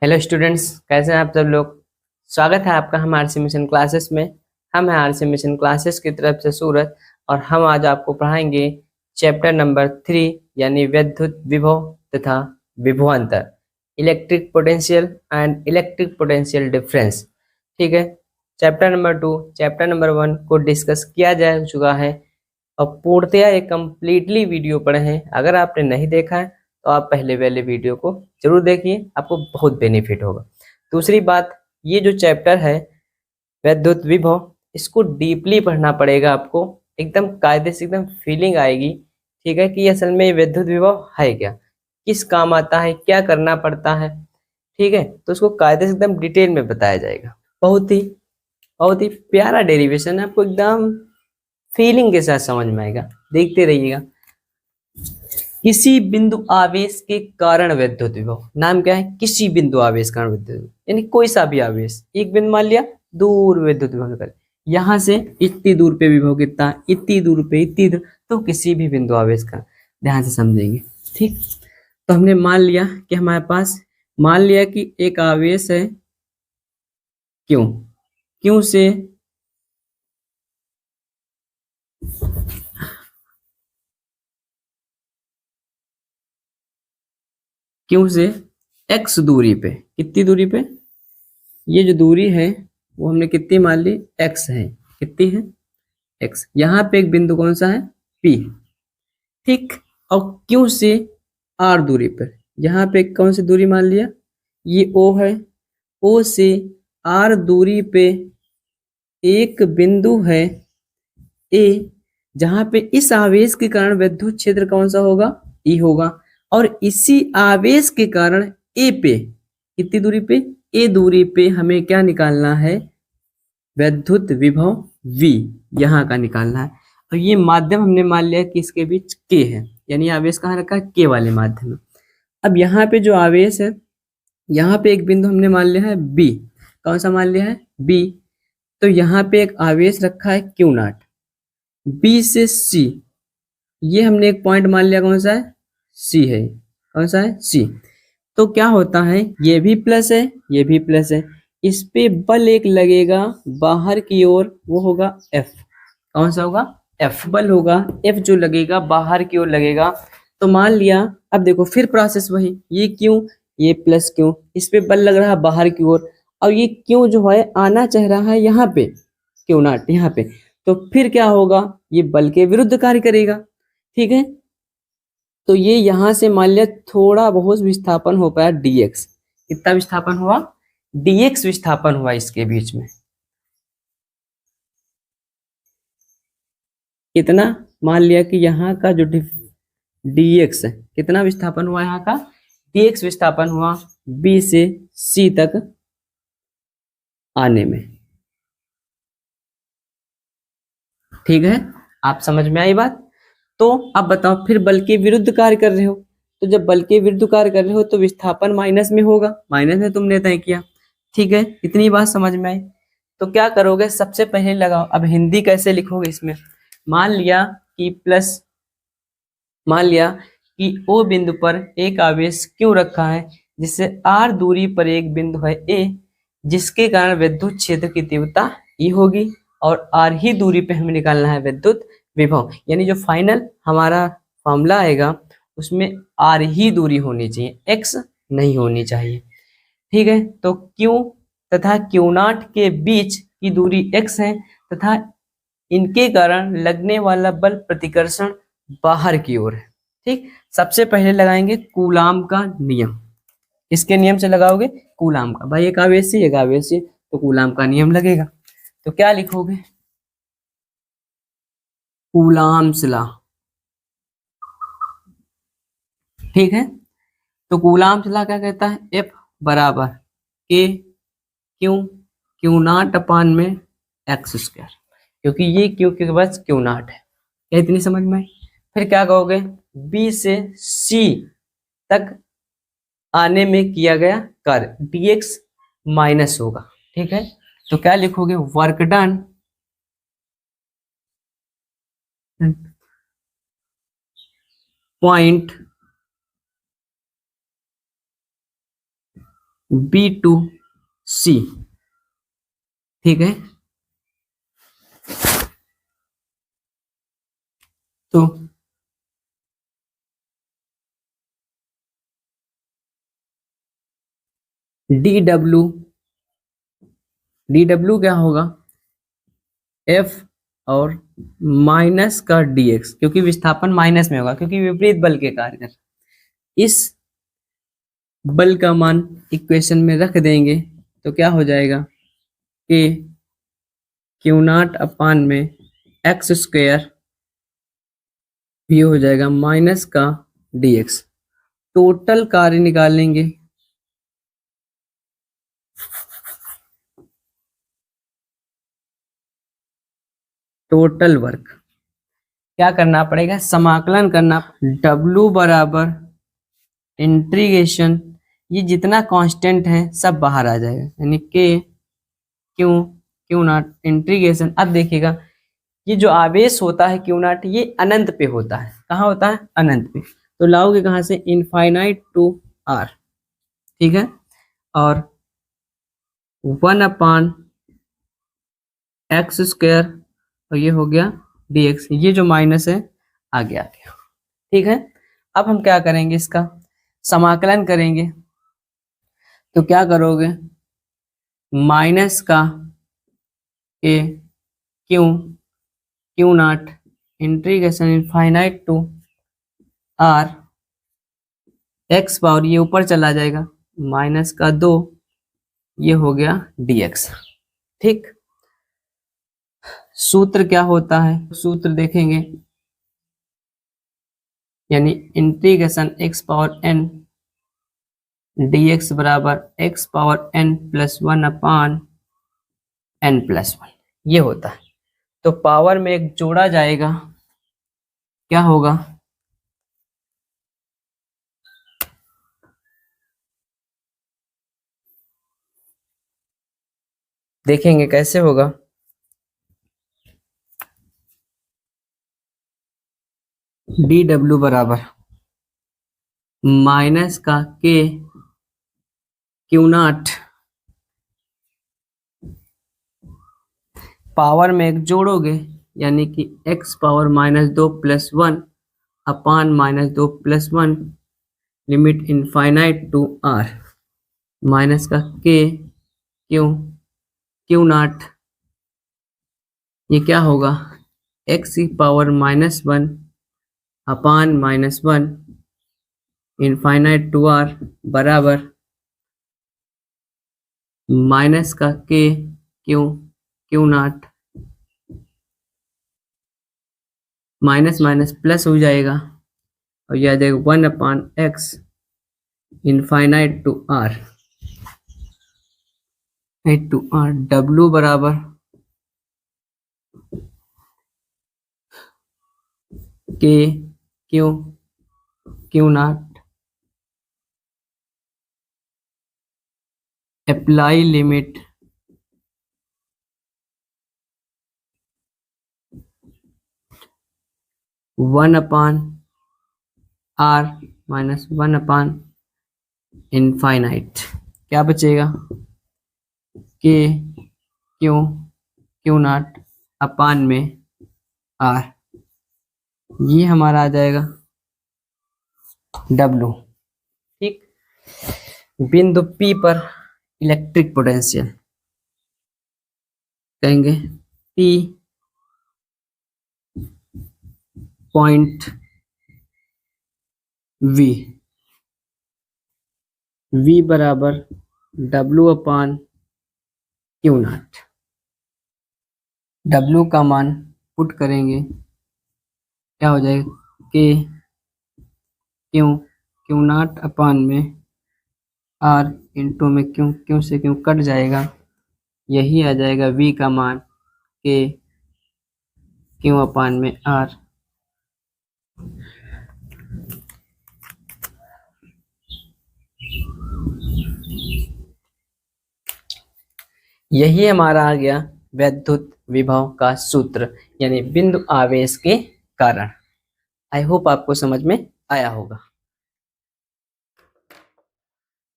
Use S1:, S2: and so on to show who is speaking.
S1: Hello students, कैसे हैं आप सब लोग। स्वागत है आपका हमारे आरसी मिशन क्लासेस में। हम हैं आरसी मिशन क्लासेस की तरफ से सूरज, और हम आज आपको पढ़ाएंगे चैप्टर नंबर 3 यानी विद्युत विभव तथा विभवांतर, electric potential and electric potential difference. ठीक है। चैप्टर नंबर 2 चैप्टर नंबर 1 को डिस्कस किया जा चुका है और पूर्णतया एक कंप्लीटली वीडियो पढ़े हैं। अगर आपने नहीं देखा है तो आप पहले वाले वीडियो को जरूर देखिए, आपको बहुत बेनिफिट होगा। दूसरी बात, ये जो चैप्टर है विद्युत विभव, इसको डीपली पढ़ना पड़ेगा आपको, एकदम कायदे से, एकदम फीलिंग आएगी। ठीक है, कि असल में ये विद्युत विभव है क्या, किस काम आता है, क्या करना पड़ता है। ठीक है, तो उसको कायदे से एकदम डिटेल में बताया जाएगा। बहुत ही प्यारा डेरिवेशन है, आपको एकदम फीलिंग के साथ समझ में आएगा। देखते रहिएगा। किसी बिंदु आवेश के कारण विद्युत विभव, नाम क्या है, किसी बिंदु आवेश कारण विद्युत विभव, यानी कोई सा भी आवेश, एक बिंदु मान लिया, दूर विद्युत विभव निकल, यहां से इतनी दूर पे विभव कितना, इतनी दूर पे, इतनी दूर, तो किसी भी बिंदु आवेश का, ध्यान से समझेंगे। ठीक, तो हमने मान लिया कि हमारे पास, मान लिया कि एक आवेश है क्यों, क्यों से क्यों से x दूरी पे, कितनी दूरी पे, ये जो दूरी है वो हमने कितनी मान ली, x है, कितनी है, x। यहाँ पे एक बिंदु कौन सा है, P। ठीक, और Q से R दूरी पर, यहाँ पे कौन सी दूरी मान लिया, ये O है, O से R दूरी पे एक बिंदु है A, जहाँ पे इस आवेश के कारण विद्युत क्षेत्र कौन सा होगा, E होगा। और इसी आवेश के कारण A पे, कितनी दूरी पे, A दूरी पे हमें क्या निकालना है, विद्युत विभव V यहाँ का निकालना है। और ये माध्यम हमने मान लिया कि इसके बीच K है, यानी आवेश कहाँ रखा है, K वाले माध्यम में। अब यहाँ पे जो आवेश है, यहाँ पे एक बिंदु हमने मान लिया है B, कौन सा मान लिया है, B। तो यहाँ पे एक आवेश रखा है Q0, B से C, ये हमने एक पॉइंट मान लिया, कौन सा है, C है, कौन सा है, C। तो क्या होता है, ये भी प्लस है, ये भी प्लस है, इस पे बल एक लगेगा बाहर की ओर, वो होगा F, कौन सा होगा, F बल होगा, F जो लगेगा बाहर की ओर लगेगा। तो मान लिया, अब देखो फिर प्रोसेस वही, ये क्यों, ये प्लस क्यों, इस पे बल लग रहा है बाहर की ओर, और ये क्यों जो है आना चाह रहा है यहाँ पे, क्यों नॉट यहाँ पे, तो फिर क्या होगा, ये बल के विरुद्ध कार्य करेगा। ठीक है, तो ये यहां से मान लिया थोड़ा बहुत विस्थापन हो पाया dx, कितना विस्थापन हुआ, dx विस्थापन हुआ इसके बीच में, कितना, मान लिया कि यहाँ का जो dx है, कितना विस्थापन हुआ यहाँ का, dx विस्थापन हुआ b से c तक आने में। ठीक है, आप समझ में आई बात। तो अब बताओ, फिर बल के विरुद्ध कार्य कर रहे हो, तो जब बल के विरुद्ध कार्य कर रहे हो तो विस्थापन माइनस में होगा, माइनस में तुमने तय किया। ठीक है, इतनी बात समझ में आई। तो क्या करोगे, सबसे पहले लगाओ, अब हिंदी कैसे लिखोगे इसमें, मान लिया कि प्लस, मान लिया कि ओ बिंदु पर एक आवेश क्यों रखा है, जिससे आर दूरी पर एक बिंदु है ए, जिसके कारण विद्युत क्षेत्र की तीव्रता ई होगी, और आर ही दूरी पे हमें निकालना है विद्युत विभव, यानी जो फाइनल हमारा फॉर्मूला आएगा उसमें आर ही दूरी होनी चाहिए, एक्स नहीं होनी चाहिए। ठीक है, तो क्यू तथा क्यू नॉट के बीच की दूरी एक्स है, तथा इनके कारण लगने वाला बल प्रतिकर्षण बाहर की ओर है। ठीक, सबसे पहले लगाएंगे कूलाम का नियम, इसके नियम से लगाओगे, कूलाम का, भाई एक आवेशी एक आवेशी, तो कूलाम का नियम लगेगा। तो क्या लिखोगे, कूलाम्स लॉ। ठीक है, तो कूलाम्स लॉ क्या कहता है, एफ बराबर के क्यू, क्यू नॉट अपान में एक्स स्क्वायर, क्योंकि ये क्यू के बस क्यू नॉट है। क्या इतनी समझ में आई। फिर क्या कहोगे, बी से सी तक आने में किया गया कार्य dx माइनस होगा। ठीक है, तो क्या लिखोगे, वर्क डन पॉइंट B2C, ठीक है। तो DW क्या होगा, F और माइनस का dx, क्योंकि विस्थापन माइनस में होगा, क्योंकि विपरीत बल के कारण। इस बल का मान इक्वेशन में रख देंगे तो क्या हो जाएगा कि Q0 अपान में एक्स स्क्वायर भी हो जाएगा माइनस का dx। टोटल कार्य निकालेंगे, टोटल वर्क क्या करना पड़ेगा, समाकलन करना। W बराबर इंटीग्रेशन, ये जितना कांस्टेंट है सब बाहर आ जाएगा, यानी Q0 इंटीग्रेशन। अब देखिएगा ये जो आवेश होता है Q0 ये अनंत पे होता है, कहाँ होता है, अनंत पे। तो लाओगे कहाँ से, इनफाइनाइट टू R, ठीक है। और 1 अपान एक्स स्क्वायर, और ये हो गया dx, ये जो माइनस है आगे आ गया, ठीक है। अब हम क्या करेंगे, इसका समाकलन करेंगे। तो क्या करोगे, माइनस का A Q0 integration infinite to R, x power ये ऊपर चला जाएगा, माइनस का 2, ये हो गया dx, ठीक। सूत्र क्या होता है, सूत्र देखेंगे, यानी integration x power n dx बराबर x पावर n प्लस 1 अपान n प्लस 1, ये होता है। तो पावर में एक जोड़ा जाएगा, क्या होगा, देखेंगे कैसे होगा। DW बराबर माइनस का Q0, पावर में एक जोड़ोगे, यानी कि x power -2 plus 1 upon -2 plus 1, limit infinite to R, minus का Q0, ये क्या होगा, x की power -1 upon -1 infinite to R बराबर माइनस का Q0, माइनस माइनस प्लस हो जाएगा, और यह आ जाएगा 1 upon x infinite to R, W बराबर Q0 apply limit one upon R minus 1 upon infinite, क्या बचेगा, Q0 अपान में R, ये हमारा आ जाएगा W, ठीक। बिंदु P पर इलेक्ट्रिक पोटेंशियल कहेंगे P पॉइंट V बराबर W अपान Q0। W का मान पुट करेंगे, क्या हो जाएगा Q0 अपान में R इंटू में Q से Q कट जाएगा, यही आ जाएगा V का मान Q अपान में R। यही हमारा आ गया वैद्युत विभव का सूत्र, यानी बिंदु आवेश के कारण। आई होप आपको समझ में आया होगा।